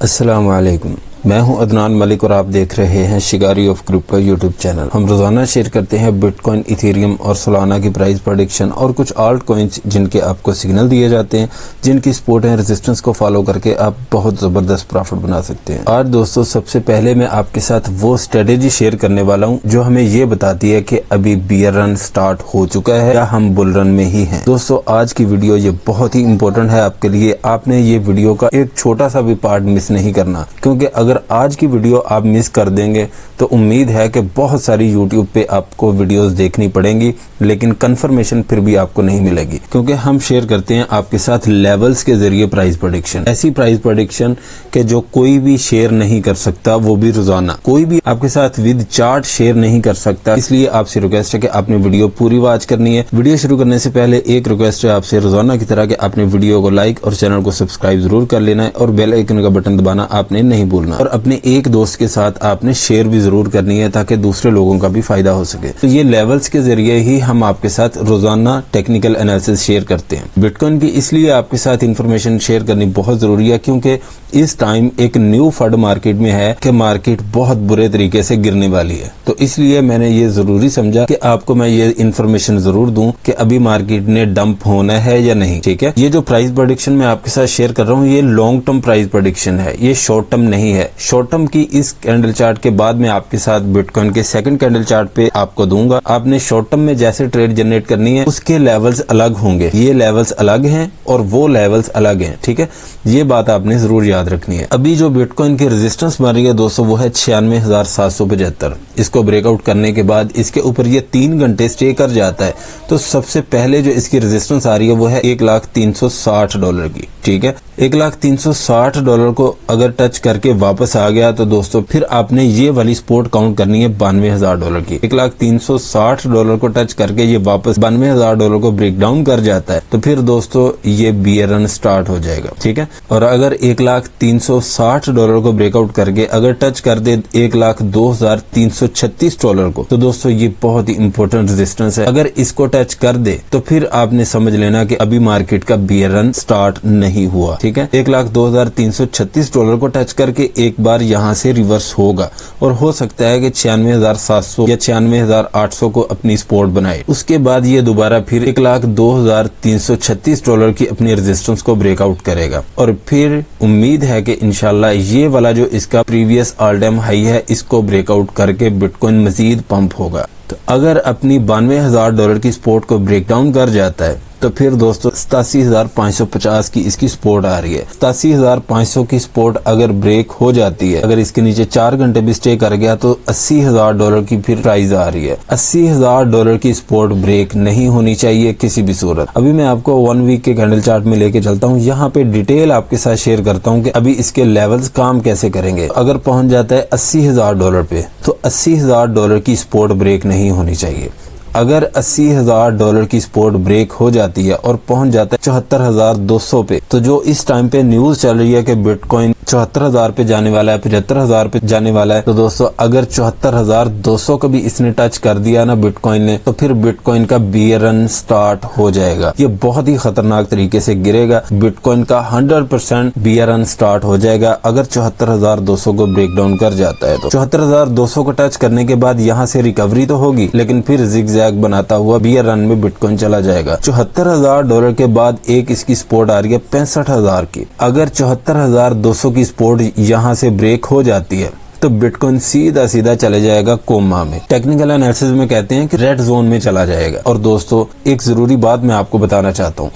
अस्सलाम वालेकुम। मैं हूं अदनान मलिक और आप देख रहे हैं शिकारी ऑफ क्रिप्टो यूट्यूब चैनल। हम रोजाना शेयर करते हैं बिटकॉइन, इथेरियम और सोलाना की प्राइस प्रेडिक्शन और कुछ आल्ट कॉइन्स जिनके आपको सिग्नल दिए जाते हैं, जिनकी सपोर्ट एंड रेजिस्टेंस को फॉलो करके आप बहुत जबरदस्त प्रॉफिट बना सकते हैं। आज दोस्तों सबसे पहले मैं आपके साथ वो स्ट्रेटेजी शेयर करने वाला हूँ जो हमें ये बताती है कि अभी बियर रन स्टार्ट हो चुका है या हम बुल रन में ही हैं। दोस्तों आज की वीडियो ये बहुत ही इंपॉर्टेंट है आपके लिए। आपने ये वीडियो का एक छोटा सा भी पार्ट मिस नहीं करना, क्योंकि अगर आज की वीडियो आप मिस कर देंगे तो उम्मीद है कि बहुत सारी यूट्यूब पे आपको वीडियोस देखनी पड़ेंगी, लेकिन कंफर्मेशन फिर भी आपको नहीं मिलेगी, क्योंकि हम शेयर करते हैं आपके साथ लेवल्स के जरिए प्राइस प्रेडिक्शन। ऐसी प्राइस प्रेडिक्शन के जो कोई भी शेयर नहीं कर सकता, वो भी रोजाना। कोई भी आपके साथ विद चार्ट शेयर नहीं कर सकता। इसलिए आपसे रिक्वेस्ट है कि आपने वीडियो पूरी वॉच करनी है। वीडियो शुरू करने से पहले एक रिक्वेस्ट है आपसे रोजाना की तरह कि आपने वीडियो को लाइक और चैनल को सब्सक्राइब जरूर कर लेना है और बेल आइकन का बटन दबाना आपने नहीं भूलना, और अपने एक दोस्त के साथ आपने शेयर भी जरूर करनी है ताकि दूसरे लोगों का भी फायदा हो सके। तो ये लेवल्स के जरिए ही हम आपके साथ रोजाना टेक्निकल एनालिसिस शेयर करते हैं। बिटकॉइन की इसलिए आपके साथ इंफॉर्मेशन शेयर करनी बहुत जरूरी है क्योंकि इस टाइम एक न्यू फंड मार्केट में है कि मार्केट बहुत बुरे तरीके से गिरने वाली है। तो इसलिए मैंने ये जरूरी समझा कि आपको मैं ये इंफॉर्मेशन जरूर दूं कि अभी मार्केट ने डंप होना है या नहीं। ठीक है, ये जो प्राइस प्रेडिक्शन मैं आपके साथ शेयर कर रहा हूँ ये लॉन्ग टर्म प्राइस प्रेडिक्शन है, ये शॉर्ट टर्म नहीं है। शॉर्ट टर्म की इस कैंडल चार्ट के बाद मैं आपके साथ बिटकॉइन के सेकंड कैंडल चार्ट पे आपको दूंगा। आपने शॉर्ट टर्म में जैसे ट्रेड जनरेट करनी है उसके लेवल्स अलग होंगे, ये लेवल्स अलग हैं और वो लेवल्स अलग हैं। ठीक है, ये बात आपने जरूर याद रखनी है। अभी जो बिटकॉइन की रेजिस्टेंस बन रही है दोस्तों वो है 96,775। इसको ब्रेकआउट करने के बाद इसके ऊपर ये 3 घंटे स्टे कर जाता है, तो सबसे पहले जो इसकी रेजिस्टेंस आ रही है वो है $1,360 की। ठीक है, $1,360 को अगर टच करके वापस आ गया तो दोस्तों फिर आपने ये वाली सपोर्ट काउंट करनी है $92,000 की। $1,360 को टच करके ये वापस $92,000 को ब्रेक डाउन कर जाता है तो फिर दोस्तों ये बियर रन स्टार्ट हो जाएगा। ठीक है, और अगर $1,360 को ब्रेकआउट करके अगर टच कर दे $1,02,336 को तो दोस्तों ये बहुत ही इंपॉर्टेंट रेजिस्टेंस है। अगर इसको टच कर दे तो फिर आपने समझ लेना कि अभी मार्केट का बियर रन स्टार्ट नहीं हुआ। ठीक है, $1,02,336 को टच करके एक बार यहाँ से रिवर्स होगा और हो सकता है कि 96,700 या 96,800 को अपनी सपोर्ट बनाए। उसके बाद ये दोबारा फिर $1,02,336 की अपनी रेजिस्टेंस को ब्रेकआउट करेगा और फिर उम्मीद है कि इंशाल्लाह ये वाला जो इसका प्रीवियस ऑल टाइम हाई है इसको ब्रेकआउट करके बिटकॉइन मजीद पंप होगा। तो अगर अपनी $92,000 की सपोर्ट को ब्रेक डाउन कर जाता है तो फिर दोस्तों 87,550 की इसकी सपोर्ट आ रही है। 87,500 की सपोर्ट अगर ब्रेक हो जाती है, अगर इसके नीचे 4 घंटे भी स्टे कर गया तो $80,000 की फिर प्राइस आ रही है। $80,000 की सपोर्ट ब्रेक नहीं होनी चाहिए किसी भी सूरत। अभी मैं आपको 1 वीक के कैंडल चार्ट में लेके चलता हूँ, यहाँ पे डिटेल आपके साथ शेयर करता हूँ कि अभी इसके लेवल्स काम कैसे करेंगे। अगर पहुंच जाता है $80,000 पे तो $80,000 की सपोर्ट ब्रेक नहीं होनी चाहिए। अगर $80,000 की सपोर्ट ब्रेक हो जाती है और पहुंच जाता है 74,200 पे, तो जो इस टाइम पे न्यूज चल रही है कि बिटकॉइन 74,000 पे जाने वाला है, 75,000 पे जाने वाला है, तो दोस्तों अगर 74,200 को भी इसने टच कर दिया ना बिटकॉइन ने, तो फिर बिटकॉइन का बियर रन स्टार्ट हो जाएगा। ये बहुत ही खतरनाक तरीके से गिरेगा। बिटकॉइन का 100% बियर रन स्टार्ट हो जाएगा अगर 74,200 को ब्रेक डाउन कर जाता है। तो 74,200 को टच करने के बाद यहाँ से रिकवरी तो होगी, लेकिन फिर जिगजैग बनाता हुआ बियर रन में बिटकॉइन चला जाएगा। $74,000 के बाद एक इसकी सपोर्ट आ रही है 65,000 की। अगर 74,200 की सपोर्ट यहाँ से ब्रेक हो जाती है तो बिटकॉइन सीधा सीधा चले जाएगा कोमा में। टेक्निकल एनालिसिस में कहते हैं कि रेड जोन में चला जाएगा। और दोस्तों एक जरूरी बात मैं आपको बताना चाहता हूँ,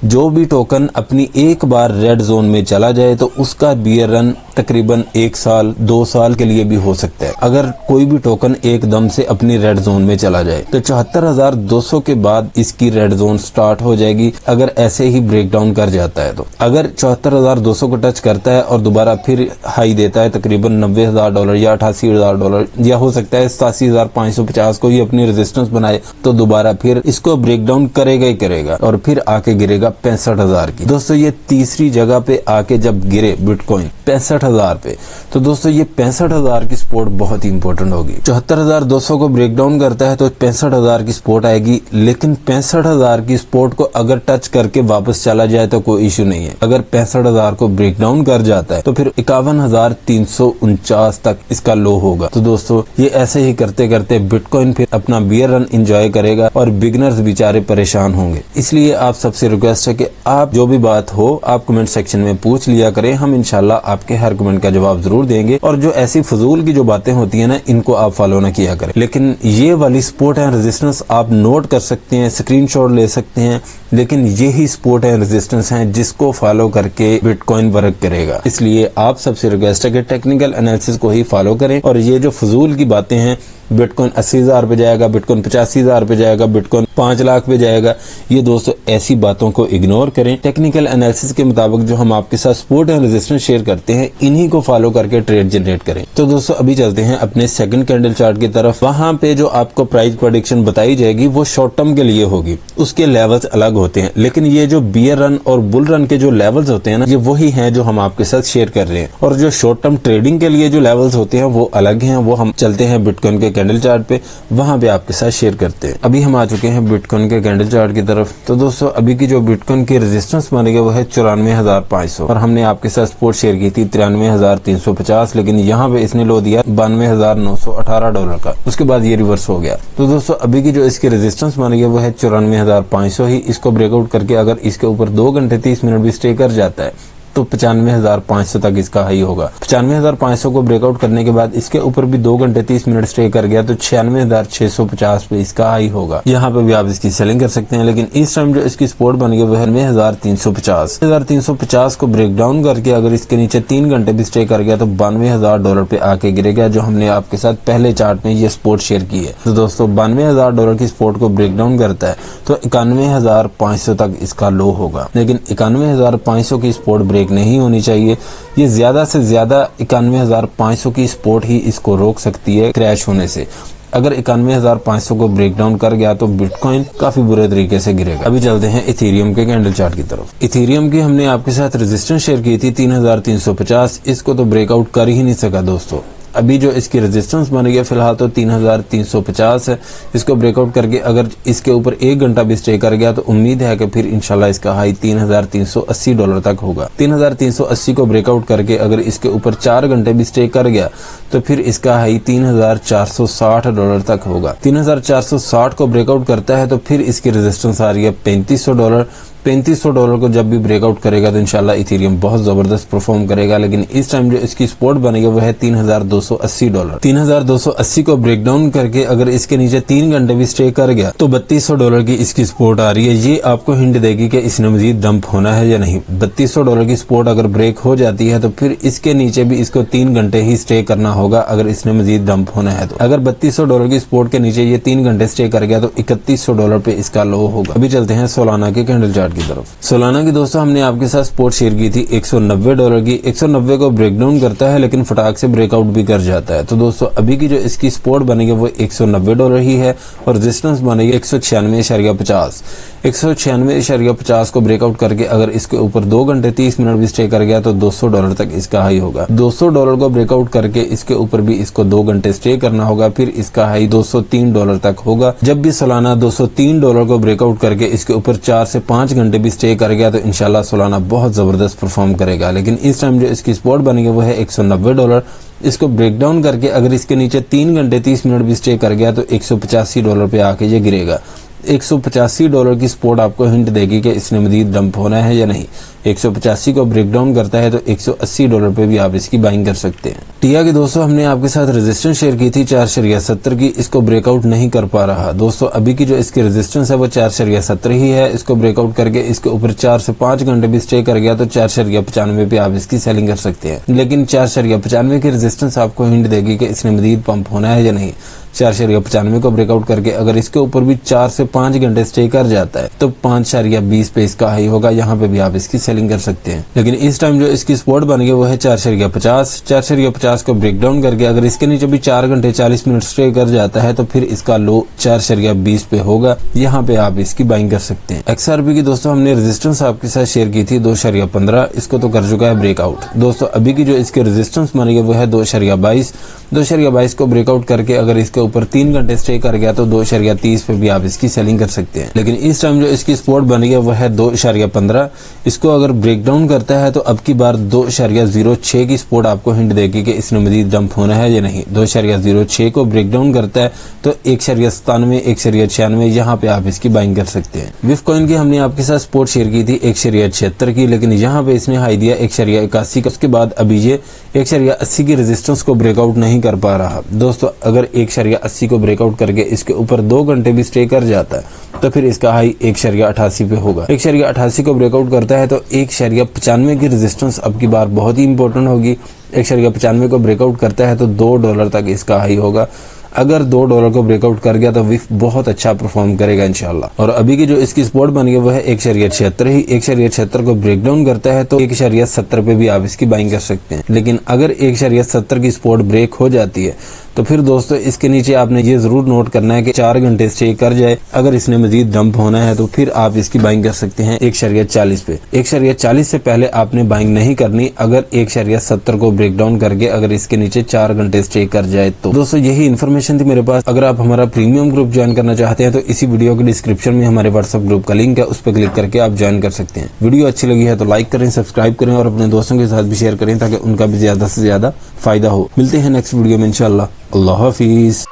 जो भी टोकन अपनी एक बार रेड जोन में चला जाए तो उसका बियर रन तकरीबन 1 साल 2 साल के लिए भी हो सकता है। अगर कोई भी टोकन एकदम से अपनी रेड जोन में चला जाए तो 74,200 के बाद इसकी रेड जोन स्टार्ट हो जाएगी अगर ऐसे ही ब्रेक डाउन कर जाता है। तो अगर 74,200 को टच करता है और दोबारा फिर हाई देता है तकरीबन $90,000 या $88,000 या हो सकता है 87,550 को ही अपनी रेजिस्टेंस बनाए तो दोबारा फिर इसको ब्रेक डाउन करेगा ही करेगा और फिर आके गिरेगा 65,000 की। दोस्तों ये तीसरी जगह पे आके जब गिरे बिटकॉइन 65,000 पे। तो दोस्तों ये 65,000 की सपोर्ट बहुत ही इंपॉर्टेंट होगी। 74,200 को ब्रेक डाउन करता है तो 65,000 की सपोर्ट आएगी, लेकिन 65,000 की सपोर्ट को अगर टच करके वापस चला जाए तो कोई इश्यू नहीं है। अगर 65,000 को ब्रेक डाउन कर जाता है तो फिर 51,349 तक इसका लो होगा। तो दोस्तों ये ऐसे ही करते करते बिटकॉइन फिर अपना बियर रन एंजॉय करेगा और बिगनर्स बेचारे परेशान होंगे। इसलिए आप सबसे रिक्वेस्ट है कि आप जो भी बात हो आप कमेंट सेक्शन में पूछ लिया करें, हम इंशाल्लाह आपके हर कमेंट का जवाब जरूर देंगे। और जो ऐसी फजूल की जो बातें होती है ना, इनको आप फॉलो ना किया करें। लेकिन ये वाली सपोर्ट एंड रेजिस्टेंस आप नोट कर सकते हैं, स्क्रीनशॉट ले सकते हैं, लेकिन यही सपोर्ट एंड रेजिस्टेंस है जिसको फॉलो करके बिटकॉइन वर्क करेगा। इसलिए आप सबसे रिक्वेस्ट है कि टेक्निकल एनालिसिस को ही फॉलो करें और ये जो फजूल की बातें हैं, बिटकॉइन 80,000 पे जाएगा, बिटकॉइन 85,000 पे जाएगा, बिटकॉइन 5 लाख पे जाएगा, ये दोस्तों ऐसी बातों को इग्नोर करें। टेक्निकल एनालिसिस के मुताबिक जो हम आपके साथ सपोर्ट एंड रेजिस्टेंस शेयर करते हैं, इन्हीं को फॉलो करके ट्रेड जनरेट करें। तो दोस्तों अभी चलते हैं अपने सेकंड कैंडल चार्ट की तरफ। वहां पे जो आपको प्राइस प्रेडिक्शन बताई जाएगी वो शॉर्ट टर्म के लिए होगी, उसके लेवल्स अलग होते हैं। लेकिन ये जो बियर रन और बुल रन के जो लेवल्स होते हैं ना, ये वही हैं जो हम आपके साथ शेयर कर रहे हैं। और जो शॉर्ट टर्म ट्रेडिंग के लिए जो लेवल्स होते हैं वो अलग हैं, वो हम चलते हैं बिटकॉइन के कैंडल चार्ट पे, वहां पे आपके साथ शेयर करते हैं। अभी हम आ चुके हैं बिटकॉइन के कैंडल चार्ट की तरफ। तो दोस्तों अभी की जो बिटकॉइन की रेजिस्टेंस मानी गई वो है 94,500 और हमने आपके साथ सपोर्ट शेयर की थी 93,350, लेकिन यहाँ पे इसने लो दिया $92,918 का। उसके बाद ये रिवर्स हो गया। तो दोस्तों अभी की जो इसकी रेजिस्टेंस मानी गई वो है 94,500 ही। इसको ब्रेकआउट करके अगर इसके ऊपर 2 घंटे 30 मिनट भी स्टे कर जाता है तो 95,500 तक इसका हाई होगा। 95,500 को ब्रेकआउट करने के बाद इसके ऊपर भी 2 घंटे 30 मिनट स्टे कर गया तो 96,650 पे इसका हाई होगा। यहाँ पे भी आप इसकी सेलिंग कर सकते हैं, लेकिन इस टाइम जो इसकी सपोर्ट बन गई वो है 93,350 को ब्रेक डाउन करके अगर इसके नीचे 3 घंटे भी स्टे कर गया तो $92,000 पे आके गिरेगा, जो हमने आपके साथ पहले चार्ट में ये सपोर्ट शेयर की है। तो दोस्तों $92,000 की सपोर्ट को ब्रेक डाउन करता है तो 91,500 तक इसका लो होगा। लेकिन 91,500 की सपोर्ट ब्रेक नहीं होनी चाहिए। ये ज्यादा से ज्यादा 91,500 की सपोर्ट ही इसको रोक सकती है क्रैश होने से। अगर 91,500 को ब्रेक डाउन कर गया तो बिटकॉइन काफी बुरे तरीके से गिरेगा। अभी चलते हैं इथेरियम के कैंडल चार्ट की तरफ। इथेरियम की हमने आपके साथ रेजिस्टेंस शेयर की थी 3,350, इसको तो ब्रेकआउट कर ही नहीं सका दोस्तों। अभी जो इसकी रेजिस्टेंस बन गया फिलहाल तो 3,350 है। इसको ब्रेकआउट करके अगर इसके ऊपर 1 घंटा भी स्टे कर गया तो उम्मीद है कि फिर इंशाल्लाह इसका हाई $3,380 तक होगा। 3,380 को ब्रेकआउट करके अगर इसके ऊपर 4 घंटे भी स्टे कर गया तो फिर इसका हाई $3,460 तक होगा। 3,460 को ब्रेकआउट करता है तो फिर इसकी रेजिस्टेंस आ रही है $3,500। $3,500 को जब भी ब्रेकआउट करेगा तो इंशाल्लाह इथेरियम बहुत जबरदस्त परफॉर्म करेगा। लेकिन इस टाइम जो इसकी सपोर्ट बनेगी वो है $3,280। 3,280 को ब्रेक डाउन करके अगर इसके नीचे 3 घंटे भी स्टे कर गया तो $3,200 की इसकी सपोर्ट आ रही है। ये आपको हिंट देगी कि इसने मजीद डंप होना है या नहीं। $3,200 की सपोर्ट अगर ब्रेक हो जाती है तो फिर इसके नीचे भी इसको 3 घंटे ही स्टे करना होगा अगर इसने मजीद डंप होना है तो। अगर $3,200 की सपोर्ट के नीचे ये 3 घंटे स्टे कर गया तो $3,100 पे इसका लो होगा। अभी चलते हैं सोलाना के कैंडल चार्ट की तरफ। सोलाना की दोस्तों हमने आपके साथ सपोर्ट शेयर की थी $190 की। 190 को ब्रेक डाउन करता है लेकिन फटाक से ब्रेकआउट भी कर जाता है। तो दोस्तों अभी की जो इसकी सपोर्ट बनेगी वो $190 ही है और रेजिस्टेंस बनेगी 196.50। 196.50 को ब्रेकआउट करके अगर इसके ऊपर 2 घंटे 30 मिनट भी स्टे कर गया तो $200 तक इसका हाई होगा। $200 को ब्रेकआउट करके इसके ऊपर भी इसको 2 घंटे स्टे करना होगा, फिर इसका हाई $203 तक होगा। जब भी सोलाना $203 को ब्रेकआउट करके इसके ऊपर 4 से 5 घंटे भी स्टे कर गया तो इंशाल्लाह सोलाना बहुत जबरदस्त परफॉर्म करेगा। लेकिन इस टाइम जो इसकी सपोर्ट बनेगी वो है $190। इसको ब्रेक डाउन करके अगर इसके नीचे 3 घंटे 30 मिनट भी स्टे कर गया तो $185 पे आके ये गिरेगा। $185 की सपोर्ट आपको हिंट देगी कि इसने मजीद डंप होना है या नहीं। 185 को ब्रेक डाउन करता है तो $180 पे भी आप इसकी बाइंग कर सकते हैं। टिया की दोस्तों हमने आपके साथ रेजिस्टेंस शेयर की थी 4.70 की। इसको ब्रेकआउट नहीं कर पा रहा दोस्तों। अभी की जो इसकी रेजिस्टेंस है वो 4.70 ही है। इसको ब्रेकआउट करके इसके ऊपर 4 से 5 घंटे भी स्टे कर गया तो 4.95 पे आप इसकी सेलिंग कर सकते हैं। लेकिन 4.95 की रेजिस्टेंस आपको हिंट देगी कि इसने मजीद पंप होना है या नहीं। 4.95 को ब्रेकआउट करके अगर इसके ऊपर भी 4 से 5 घंटे स्टे कर जाता है तो 5.20 पे इसका हाई होगा। यहाँ पे भी आप इसकी सेलिंग कर सकते हैं। लेकिन इस टाइम जो इसकी सपोर्ट बन गई वो है 4.50। 4.50 को ब्रेक डाउन करके अगर इसके नीचे भी 4 घंटे 40 मिनट स्टे कर जाता है तो फिर इसका लो 4.20 पे होगा। यहाँ पे आप इसकी बाइंग कर सकते हैं। XRP की दोस्तों हमने रेजिस्टेंस आपके साथ शेयर की थी 2.15, इसको तो कर चुका है ब्रेकआउट। दोस्तों अभी की जो इसके रेजिस्टेंस बनी है वो है 2.22। 2.22 को ब्रेकआउट करके अगर इसके ऊपर 3 घंटे स्टे कर गया तो 2.30 पे भी आप इसकी सेलिंग कर सकते हैं। लेकिन इस टाइम जो इसकी सपोर्ट बनी है वो है 2.15। इसको अगर ब्रेक डाउन करता है तो अब की बार 2.06 की सपोर्ट आपको हिंट देगी कि इसने मजीद डंप होना है या नहीं। 2.06 को ब्रेक डाउन करता है तो 1.97, 1.96 यहाँ पे आप इसकी बाइंग कर सकते हैं। विफ कॉइन की हमने आपके साथ सपोर्ट शेयर की थी 1.76 की, लेकिन यहाँ पे इसने हाई दिया 1.81 का। उसके बाद अभी ये 1.80 की रेजिस्टेंस को ब्रेकआउट नहीं कर पा रहा। दोस्तों अगर 1.80 को ब्रेकआउट करके इसके ऊपर 2 घंटे भी स्टे कर जाता है तो फिर इसका हाई 1.88 पे होगा। 1.88 को ब्रेकआउट करता है तो 1.95 की रेजिस्टेंस अब की बार बहुत ही इंपॉर्टेंट होगी। 1.95 को ब्रेकआउट करता है तो $2 तक इसका हाई होगा। अगर $2 को ब्रेकआउट कर गया तो विफ बहुत अच्छा परफॉर्म करेगा इंशाल्लाह। और अभी की जो इसकी सपोर्ट बन गई वो है 1.76 ही। 1.76 को ब्रेक डाउन करता है तो 1.70 पे भी आप इसकी बाइंग कर सकते हैं। लेकिन अगर 1.70 की सपोर्ट ब्रेक हो जाती है तो फिर दोस्तों इसके नीचे आपने ये जरूर नोट करना है कि 4 घंटे स्टे कर जाए। अगर इसने मजीद डंप होना है तो फिर आप इसकी बाइंग कर सकते हैं 1.40 पे। 1.40 से पहले आपने बाइंग नहीं करनी। अगर 1.70 को ब्रेक डाउन करके अगर इसके नीचे 4 घंटे स्टे कर जाए तो दोस्तों यही इन्फॉर्मेशन थी मेरे पास। अगर आप हमारा प्रीमियम ग्रुप ज्वाइन करना चाहते हैं तो इसी वीडियो के डिस्क्रिप्शन में हमारे व्हाट्सएप ग्रुप का लिंक है, उस पर क्लिक करके आप ज्वाइन कर सकते हैं। वीडियो अच्छी लगी है तो लाइक करें, सब्सक्राइब करें और अपने दोस्तों के साथ भी शेयर करें ताकि उनका भी ज्यादा से ज्यादा फायदा हो। मिलते हैं नेक्स्ट वीडियो में इंशाल्लाह। अल्लाह हाफिज।